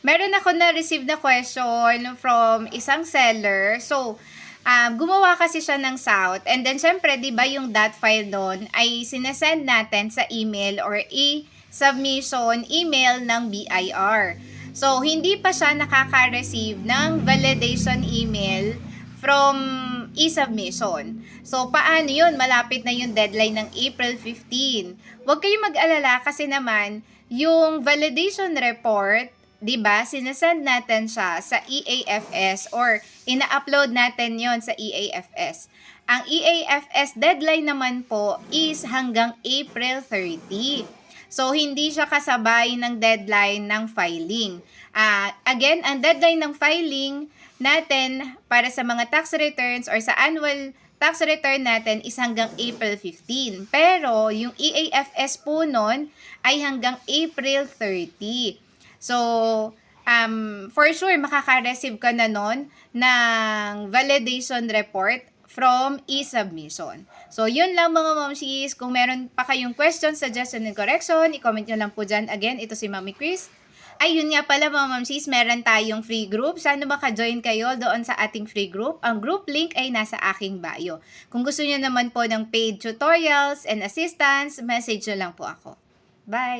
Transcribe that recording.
Meron ako na-receive na question from isang seller. So, gumawa kasi siya ng South. And then, syempre, di ba yung .dot file doon ay sinesend natin sa email or submission email ng BIR. So, hindi pa siya nakaka-receive ng validation email from e-submission. So, paano yun? Malapit na yung deadline ng April 15. Huwag kayong mag-alala kasi naman, yung validation report, 'di ba? Sinesend natin siya sa EAFS or ina-upload natin 'yon sa EAFS. Ang EAFS deadline naman po is hanggang April 30. So, hindi siya kasabay ng deadline ng filing. Again, ang deadline ng filing natin para sa mga tax returns or sa annual tax return natin is hanggang April 15. Pero, yung EAFS po nun ay hanggang April 30. So, for sure, makaka-receive ka na nun ng validation report from e-submission. So, yun lang mga mamsis. Kung meron pa kayong question, suggestion, and correction, i-comment nyo lang po dyan. Again, ito si Mami Chris. Ayun nga pala mga mamsis, meron tayong free group. Sana maka-join kayo doon sa ating free group. Ang group link ay nasa aking bio. Kung gusto nyo naman po ng paid tutorials and assistance, message nyo lang po ako. Bye!